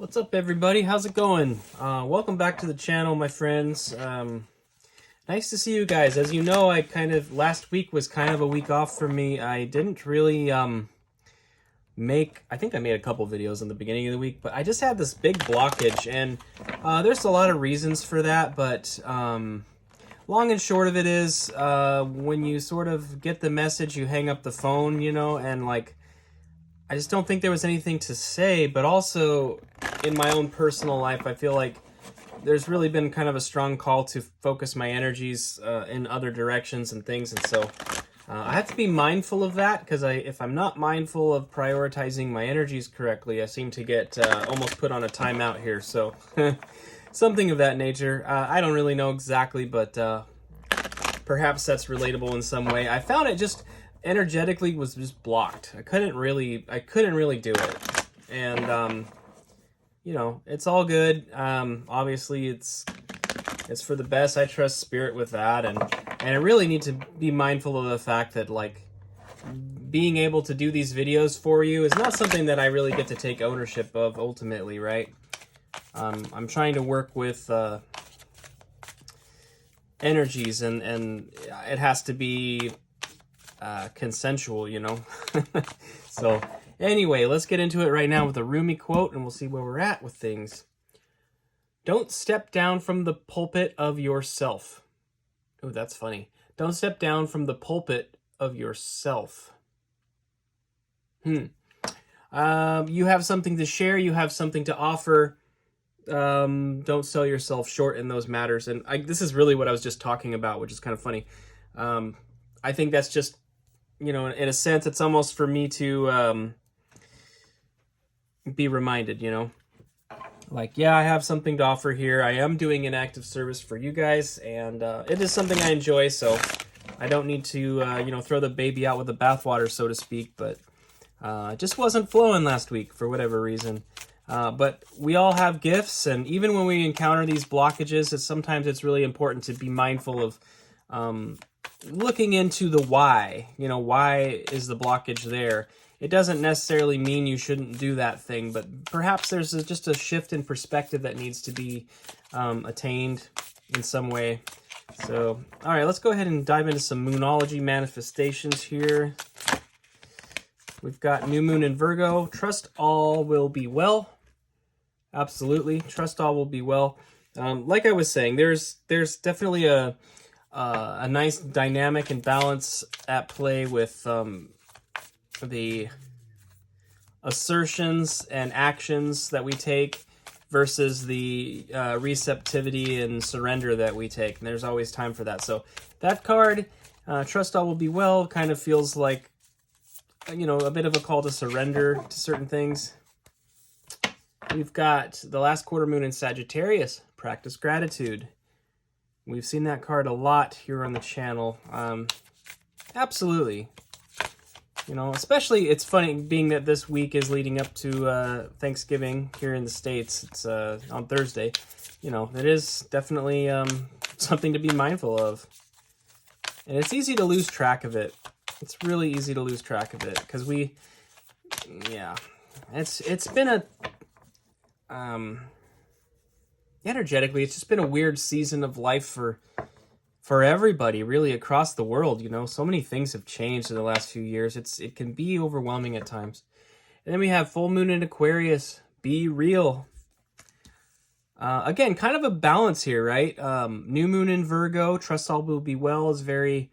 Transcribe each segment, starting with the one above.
What's up, everybody? How's it going? Welcome back to the channel, my friends. Nice to see you guys. As you know, last week was kind of a week off for me. I didn't really I think I made a couple videos in the beginning of the week, but I just had this big blockage, and there's a lot of reasons for that, but long and short of it is, when you sort of get the message, you hang up the phone, and I just don't think there was anything to say, but also in my own personal life, I feel like there's really been kind of a strong call to focus my energies in other directions and things, and so I have to be mindful of that, because if I'm not mindful of prioritizing my energies correctly, I seem to get almost put on a timeout here, so something of that nature. I don't really know exactly, but perhaps that's relatable in some way. I found it just energetically was just blocked. I couldn't really do it, and it's all good. Obviously it's for the best. I trust spirit with that, and I really need to be mindful of the fact that being able to do these videos for you is not something that I really get to take ownership of ultimately, right? I'm trying to work with energies, and it has to be consensual, So anyway, let's get into it right now with a Rumi quote, and we'll see where we're at with things. Don't step down from the pulpit of yourself. Oh, that's funny. Don't step down from the pulpit of yourself. You have something to share. You have something to offer. Don't sell yourself short in those matters. And this is really what I was just talking about, which is kind of funny. I think that's just, in a sense, it's almost for me to be reminded, yeah, I have something to offer here. I am doing an active service for you guys, and it is something I enjoy, so I don't need to, throw the baby out with the bathwater, so to speak, but it just wasn't flowing last week for whatever reason. But we all have gifts, and even when we encounter these blockages, sometimes it's really important to be mindful of looking into the why. Why is the blockage there? It doesn't necessarily mean you shouldn't do that thing, but perhaps there's just a shift in perspective that needs to be attained in some way. So, all right, let's go ahead and dive into some Moonology manifestations here. We've got New Moon in Virgo. Trust all will be well. Absolutely, trust all will be well. Like I was saying, there's definitely a nice dynamic and balance at play with the assertions and actions that we take versus the receptivity and surrender that we take. And there's always time for that. So that card, trust all will be well, kind of feels like, a bit of a call to surrender to certain things. We've got the last quarter moon in Sagittarius, practice gratitude. We've seen that card a lot here on the channel. Absolutely. Especially it's funny being that this week is leading up to Thanksgiving here in the States. It's on Thursday. It is definitely something to be mindful of. And it's easy to lose track of it. It's really easy to lose track of it because it's been a energetically, it's just been a weird season of life for everybody, really, across the world. So many things have changed in the last few years. It can be overwhelming at times. And then we have full moon in Aquarius. Be real. Again, kind of a balance here, right? New moon in Virgo. Trust all will be well is very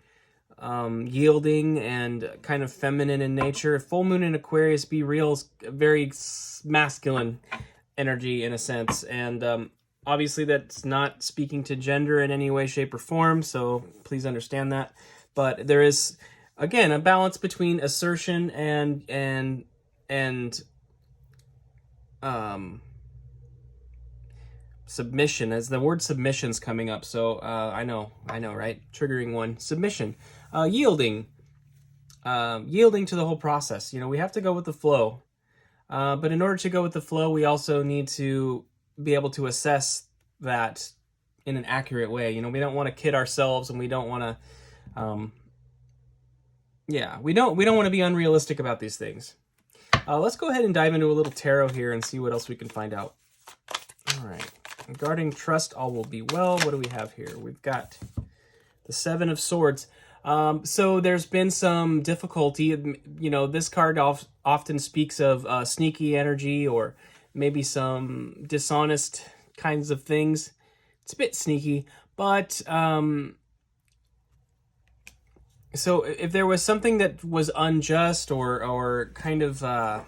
yielding and kind of feminine in nature. Full moon in Aquarius. Be real is very masculine energy in a sense, and obviously that's not speaking to gender in any way, shape, or form, so please understand that. But there is, again, a balance between assertion and submission, as the word submission's coming up. So I know, right? Triggering one. Submission, yielding to the whole process. We have to go with the flow. But in order to go with the flow, we also need to be able to assess that in an accurate way. We don't want to kid ourselves, and we don't want to, we don't want to be unrealistic about these things. Let's go ahead and dive into a little tarot here and see what else we can find out. All right. Regarding trust, all will be well. What do we have here? We've got the Seven of Swords. So there's been some difficulty. You know, this card often speaks of sneaky energy or maybe some dishonest kinds of things. It's a bit sneaky, but so if there was something that was unjust or kind of I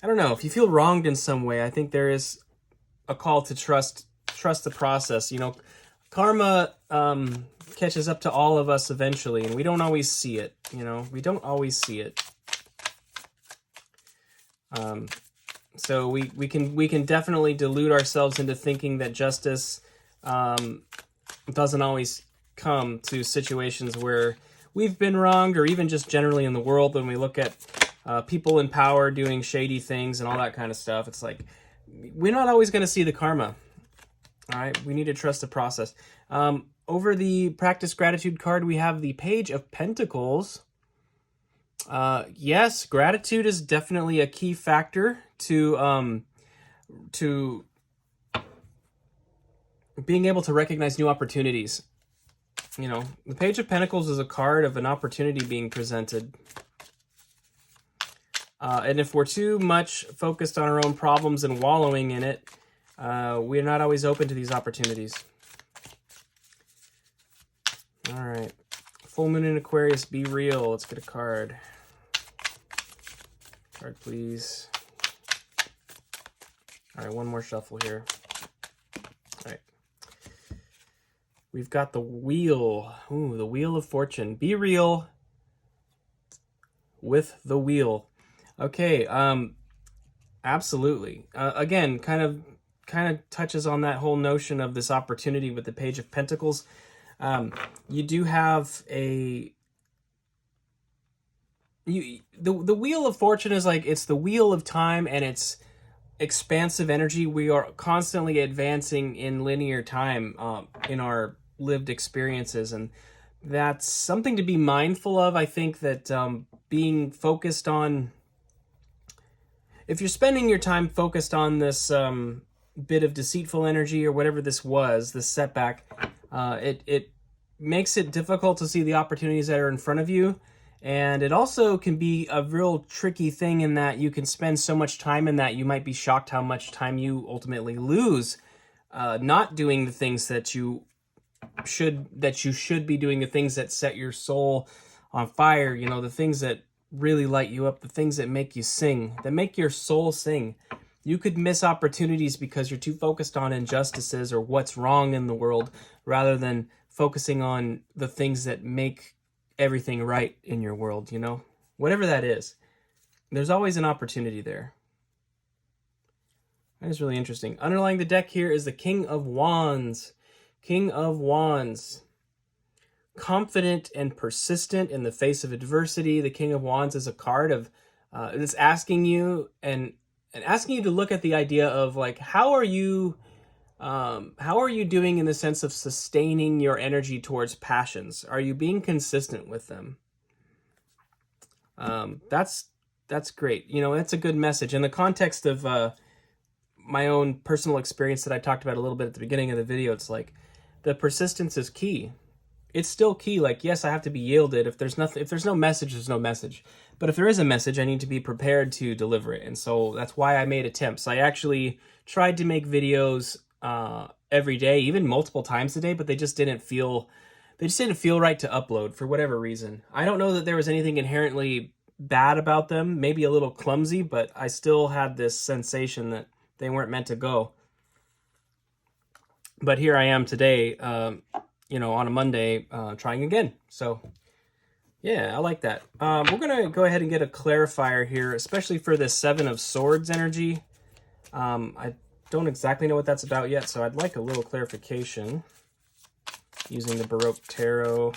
don't know, if you feel wronged in some way, I think there is a call to trust the process. You know, karma catches up to all of us eventually, and we don't always see it. You know, we don't always see it. So we can definitely delude ourselves into thinking that justice doesn't always come to situations where we've been wronged, or even just generally in the world when we look at people in power doing shady things and all that kind of stuff. It's like, we're not always going to see the karma. All right, we need to trust the process. Over the Practice Gratitude card, we have the Page of Pentacles. Yes, gratitude is definitely a key factor to being able to recognize new opportunities. You know, the Page of Pentacles is a card of an opportunity being presented. And if we're too much focused on our own problems and wallowing in it, we're not always open to these opportunities. All right. Full Moon in Aquarius, be real. Let's get a card. Card, please. All right, one more shuffle here. All right. We've got the Wheel. Ooh, the Wheel of Fortune. Be real with the wheel. Okay, absolutely. Again, kind of touches on that whole notion of this opportunity with the Page of Pentacles. You do have the Wheel of Fortune is like, it's the wheel of time, and it's expansive energy. We are constantly advancing in linear time in our lived experiences, and that's something to be mindful of. I think that being focused on, if you're spending your time focused on this bit of deceitful energy or whatever this was, this setback, it makes it difficult to see the opportunities that are in front of you. And it also can be a real tricky thing in that you can spend so much time in that you might be shocked how much time you ultimately lose not doing the things that you should be doing, the things that set your soul on fire, you know, the things that really light you up, the things that make you sing, that make your soul sing. You could miss opportunities because you're too focused on injustices or what's wrong in the world rather than focusing on the things that make everything right in your world, you know? Whatever that is, there's always an opportunity there. That is really interesting. Underlying the deck here is the King of Wands. King of Wands. Confident and persistent in the face of adversity. The King of Wands is a card of it's asking you and asking you to look at the idea of, like, how are you doing in the sense of sustaining your energy towards passions? Are you being consistent with them? That's great. You know, that's a good message in the context of my own personal experience that I talked about a little bit at the beginning of the video. It's like the persistence is key. It's still key. Like, yes, I have to be yielded. If there's no message, there's no message. But if there is a message, I need to be prepared to deliver it. And so that's why I made attempts. I actually tried to make videos every day, even multiple times a day, but they just didn't feel right to upload for whatever reason. I don't know that there was anything inherently bad about them, maybe a little clumsy, but I still had this sensation that they weren't meant to go. But here I am today, you know, on a Monday, trying again. So yeah, I like that. We're going to go ahead and get a clarifier here, especially for this Seven of Swords energy. I don't exactly know what that's about yet, so I'd like a little clarification using the Baroque Tarot.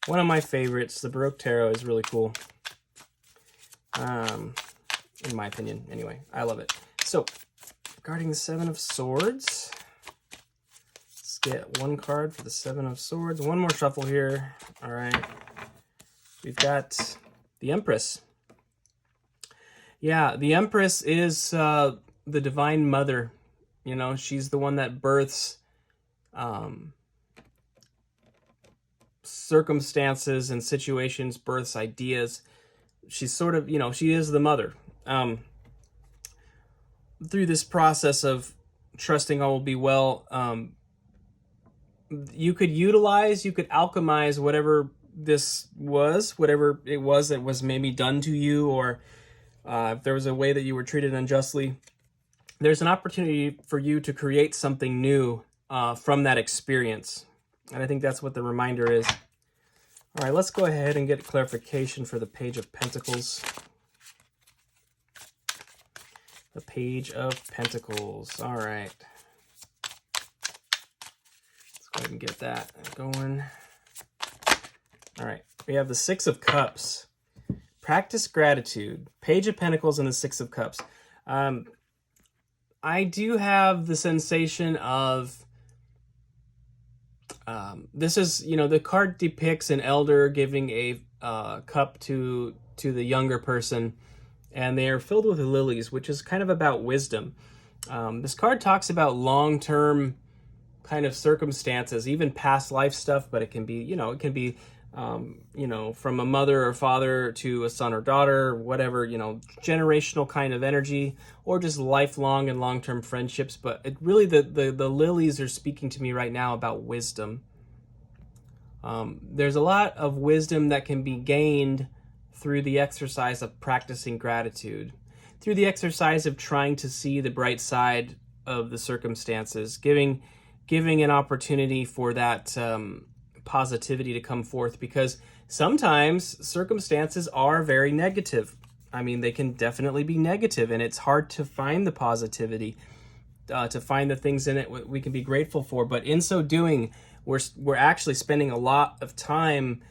One of my favorites. The Baroque Tarot is really cool. In my opinion, anyway. I love it. So, regarding the Seven of Swords, let's get one card for the Seven of Swords. One more shuffle here. All right. We've got the Empress. Yeah, the Empress is the Divine Mother. You know, she's the one that births circumstances and situations, births ideas. She's sort of, you know, she is the mother. Through this process of trusting all will be well, you could alchemize whatever this was, whatever it was that was maybe done to you, or if there was a way that you were treated unjustly. There's an opportunity for you to create something new from that experience. And I think that's what the reminder is. All right, let's go ahead and get clarification for the Page of Pentacles. The Page of Pentacles. All right. Let's go ahead and get that going. All right, we have the Six of Cups. Practice gratitude. Page of Pentacles and the Six of Cups. I do have the sensation of this is, you know, the card depicts an elder giving a cup to the younger person, and they are filled with lilies, which is kind of about wisdom. This card talks about long-term kind of circumstances, even past life stuff, but it can be, you know, you know, from a mother or father to a son or daughter, whatever, you know, generational kind of energy, or just lifelong and long-term friendships. But it really, the lilies are speaking to me right now about wisdom. There's a lot of wisdom that can be gained through the exercise of practicing gratitude, through the exercise of trying to see the bright side of the circumstances, giving an opportunity for that positivity to come forth, because sometimes circumstances are very negative. I mean, they can definitely be negative, and it's hard to find the positivity, to find the things in it we can be grateful for. But in so doing, we're actually spending a lot of time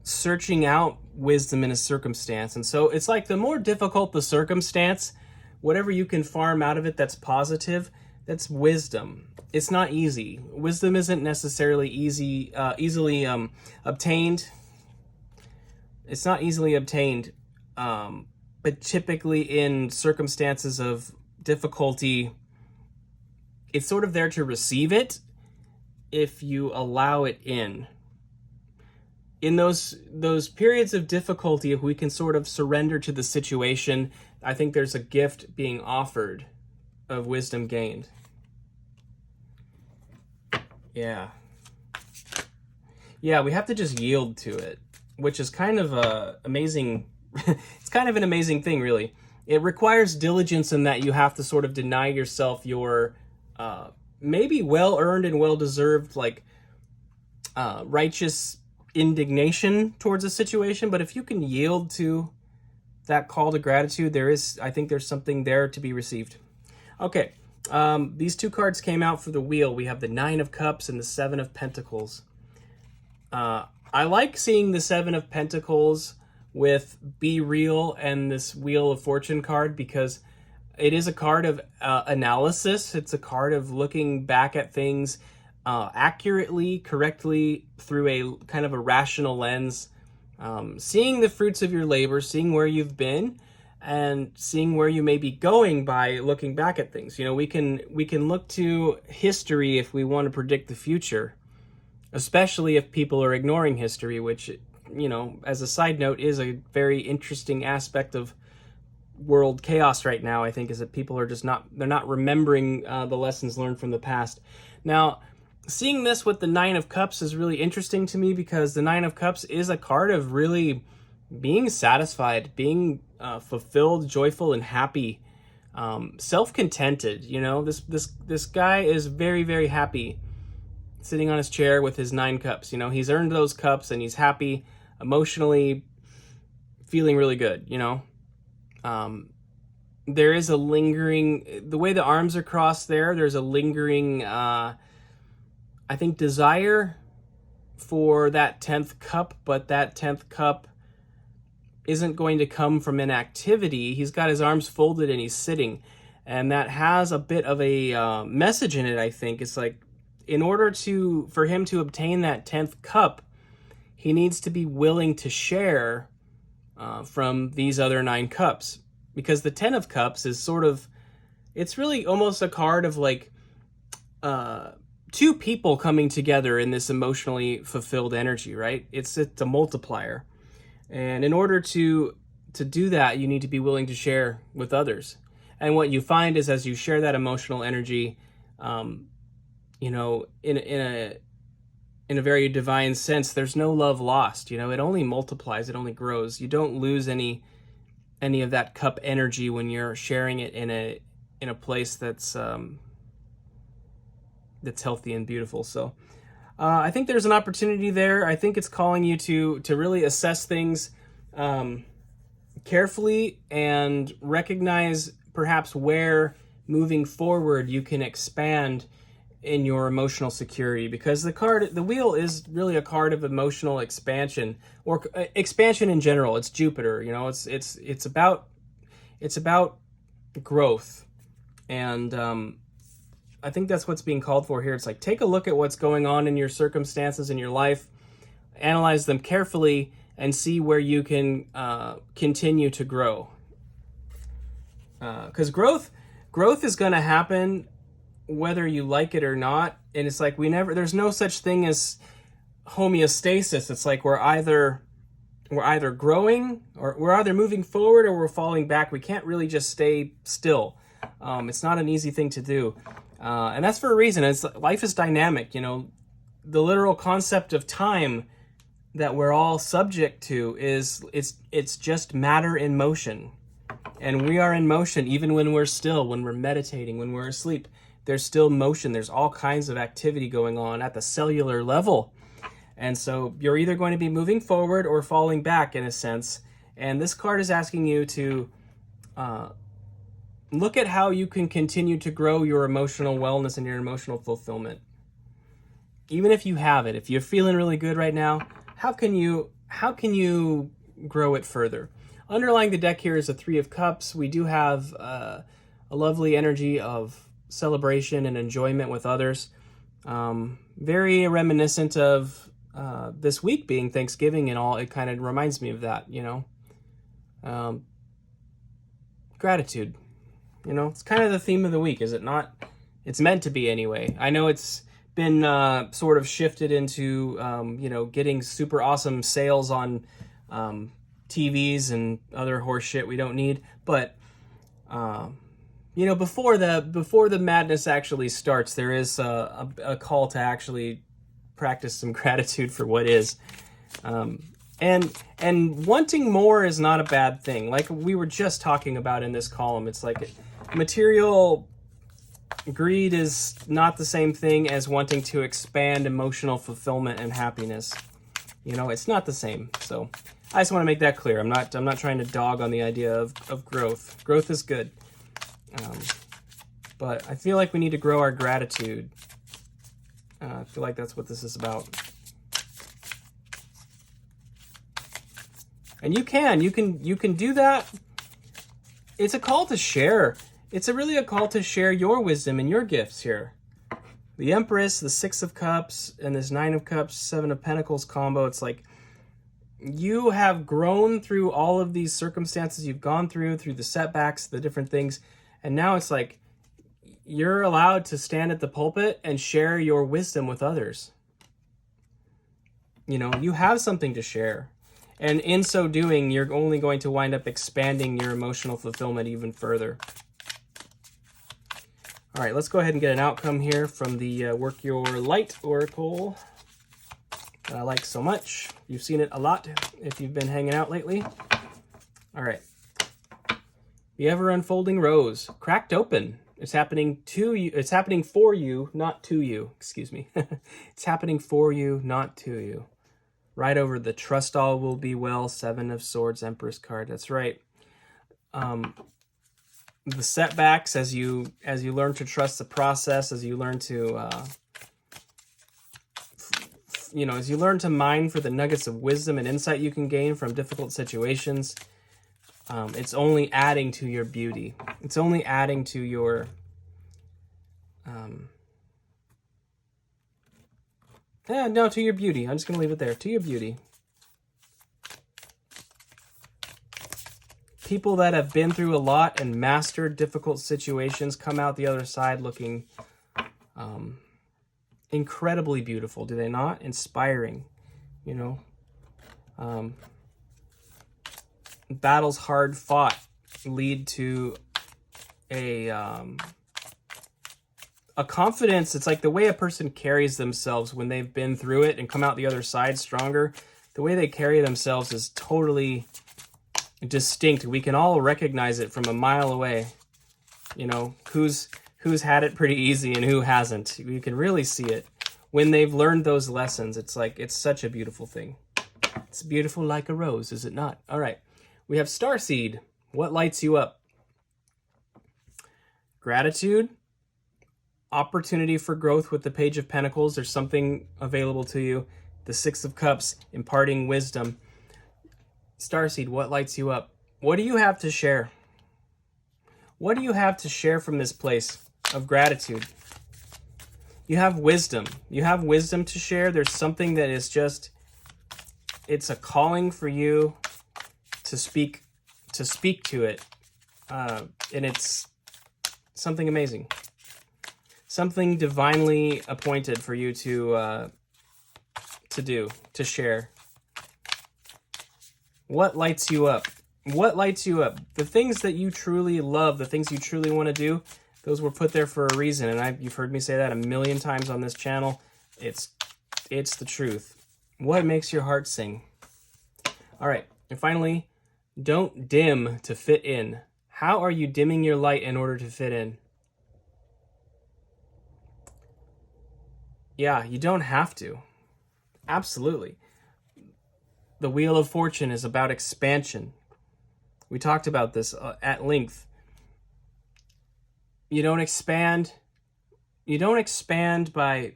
searching out wisdom in a circumstance. And so it's like the more difficult the circumstance, whatever you can farm out of it that's positive, that's wisdom. It's not easy. Wisdom isn't necessarily easily obtained. It's not easily obtained, but typically in circumstances of difficulty, it's sort of there to receive it if you allow it in. In those periods of difficulty, if we can sort of surrender to the situation, I think there's a gift being offered of wisdom gained. Yeah, we have to just yield to it, which is kind of amazing. It's kind of an amazing thing, really. It requires diligence in that you have to sort of deny yourself your maybe well-earned and well-deserved, like, righteous indignation towards a situation. But if you can yield to that call to gratitude, I think there's something there to be received. Okay. These two cards came out for the wheel. We have the Nine of Cups and the Seven of Pentacles. I like seeing the Seven of Pentacles with Be Real and this Wheel of Fortune card, because it is a card of analysis. It's a card of looking back at things accurately, correctly, through a kind of a rational lens, seeing the fruits of your labor, seeing where you've been, and seeing where you may be going by looking back at things. You know, we can look to history if we want to predict the future, especially if people are ignoring history, which, you know, as a side note, is a very interesting aspect of world chaos right now, I think, is that people are just they're not remembering the lessons learned from the past. Now, seeing this with the Nine of Cups is really interesting to me, because the Nine of Cups is a card of really being satisfied, being fulfilled, joyful, and happy, self-contented. You know, this guy is very, very happy sitting on his chair with his 9 cups. You know, he's earned those cups and he's happy, emotionally feeling really good, you know. There is a lingering, the way the arms are crossed there's a lingering, I think, desire for that 10th cup, but that 10th cup isn't going to come from inactivity. He's got his arms folded and he's sitting, and that has a bit of a message in it, I think. It's like, in order for him to obtain that 10th cup, he needs to be willing to share from these other 9 cups. Because the 10 of Cups is sort of, it's really almost a card of like 2 people coming together in this emotionally fulfilled energy, right? It's a multiplier. And in order to do that, you need to be willing to share with others. And what you find is as you share that emotional energy, you know, in a very divine sense, there's no love lost. You know, it only multiplies, it only grows. You don't lose any of that cup energy when you're sharing it in a place that's healthy and beautiful. So I think there's an opportunity there. I think it's calling you to really assess things carefully and recognize perhaps where moving forward you can expand in your emotional security, because the wheel is really a card of emotional expansion, or expansion in general. It's Jupiter, you know, it's about growth. And I think that's what's being called for here. It's like, take a look at what's going on in your circumstances in your life, analyze them carefully, and see where you can continue to grow. Because growth is going to happen whether you like it or not. And it's like there's no such thing as homeostasis. It's like we're either growing, or we're either moving forward, or we're falling back. We can't really just stay still. It's not an easy thing to do. And that's for a reason. Life is dynamic. You know, the literal concept of time that we're all subject to it's just matter in motion. And we are in motion even when we're still, when we're meditating, when we're asleep. There's still motion. There's all kinds of activity going on at the cellular level. And so you're either going to be moving forward or falling back in a sense. And this card is asking you to look at how you can continue to grow your emotional wellness and your emotional fulfillment. Even if you have it, if you're feeling really good right now, how can you grow it further? Underlying the deck here is a 3 of Cups. We do have a lovely energy of celebration and enjoyment with others. Very reminiscent of this week being Thanksgiving and all. It kind of reminds me of that, you know. Gratitude. You know, it's kind of the theme of the week, is it not? It's meant to be anyway. I know it's been sort of shifted into, you know, getting super awesome sales on TVs and other horse shit we don't need. But, you know, before the madness actually starts, there is a call to actually practice some gratitude for what is. And wanting more is not a bad thing. Like we were just talking about in this column, it's like material greed is not the same thing as wanting to expand emotional fulfillment and happiness. You know, it's not the same. So I just want to make that clear. I'm not trying to dog on the idea of growth. Growth is good. But I feel like we need to grow our gratitude. I feel like that's what this is about. And you can do that. It's a call to share. It's really a call to share your wisdom and your gifts here. The Empress, the 6 of Cups, and this 9 of Cups, 7 of Pentacles combo. It's like you have grown through all of these circumstances you've gone through the setbacks, the different things. And now it's like you're allowed to stand at the pulpit and share your wisdom with others. You know, you have something to share. And in so doing, you're only going to wind up expanding your emotional fulfillment even further. All right, let's go ahead and get an outcome here from the Work Your Light Oracle that I like so much. You've seen it a lot if you've been hanging out lately. All right. The Ever Unfolding Rose, cracked open. It's happening to you. It's happening for you, not to you. Excuse me. It's happening for you, not to you. Right over the Trust All Will Be Well, 7 of Swords, Empress card. That's right. The setbacks as you learn to trust the process, as you learn to you know, as you learn to mine for the nuggets of wisdom and insight you can gain from difficult situations, it's only adding to your beauty. It's only adding to your to your beauty. I'm just gonna leave it there. To your beauty. people that have been through a lot and mastered difficult situations come out the other side looking incredibly beautiful, do they not? Inspiring, you know. Battles hard fought lead to a confidence. It's like the way a person carries themselves when they've been through it and come out the other side stronger. The way they carry themselves is totally distinct. We can all recognize it from a mile away. You know, who's had it pretty easy and who hasn't. You can really see it when they've learned those lessons. It's like, it's such a beautiful thing. It's beautiful like a rose, is it not? All right. We have Starseed. What lights you up? Gratitude. Opportunity for growth with the Page of Pentacles. There's something available to you. The Six of Cups, imparting wisdom. Starseed, what lights you up? What do you have to share? What do you have to share from this place of gratitude? You have wisdom. You have wisdom to share. There's something that is just, it's a calling for you to speak to it. And it's something amazing. Something divinely appointed for you to do, to share. What lights you up? What lights you up? The things that you truly love, the things you truly want to do, those were put there for a reason. And you've heard me say that a million times on this channel. It's the truth. What makes your heart sing? All right. And finally, don't dim to fit in. How are you dimming your light in order to fit in? Yeah, you don't have to. Absolutely. The Wheel of Fortune is about expansion. We talked about this at length. You don't expand by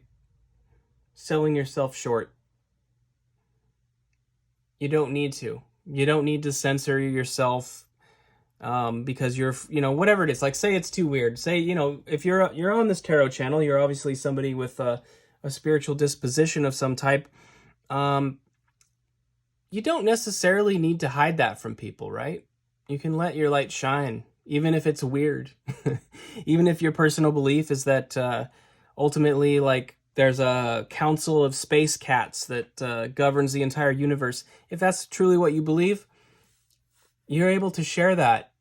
selling yourself short. You don't need to. You don't need to censor yourself because you're, you know, whatever it is. Like, say it's too weird. Say, you know, if you're on this tarot channel, you're obviously somebody with a spiritual disposition of some type. You don't necessarily need to hide that from people, right? You can let your light shine, even if it's weird. Even if your personal belief is that ultimately, like, there's a council of space cats that governs the entire universe. If that's truly what you believe, you're able to share that.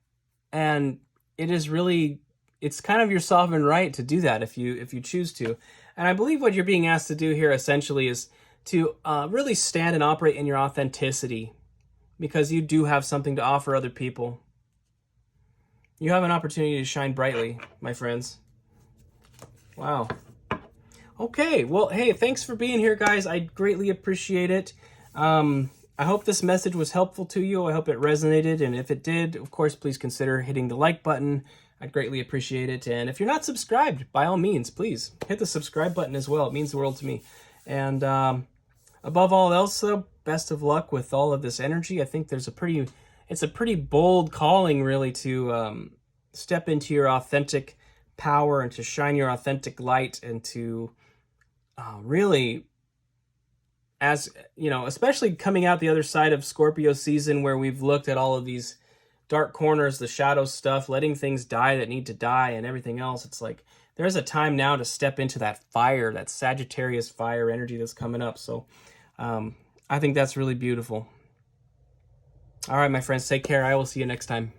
And it is really, it's kind of your sovereign right to do that if you choose to. And I believe what you're being asked to do here essentially is to really stand and operate in your authenticity, because you do have something to offer other people. You have an opportunity to shine brightly, my friends. Wow. Okay, well, hey, thanks for being here, guys. I greatly appreciate it. I hope this message was helpful to you. I hope it resonated, and if it did, of course, please consider hitting the like button. I'd greatly appreciate it. And if you're not subscribed, by all means, please hit the subscribe button as well. It means the world to me. And above all else, though, best of luck with all of this energy. I think it's a pretty bold calling, really, to step into your authentic power and to shine your authentic light, and to really, as you know, especially coming out the other side of Scorpio season, where we've looked at all of these dark corners, the shadow stuff, letting things die that need to die, and everything else. It's like there's a time now to step into that fire, that Sagittarius fire energy that's coming up. So I think that's really beautiful. All right, my friends, take care. I will see you next time.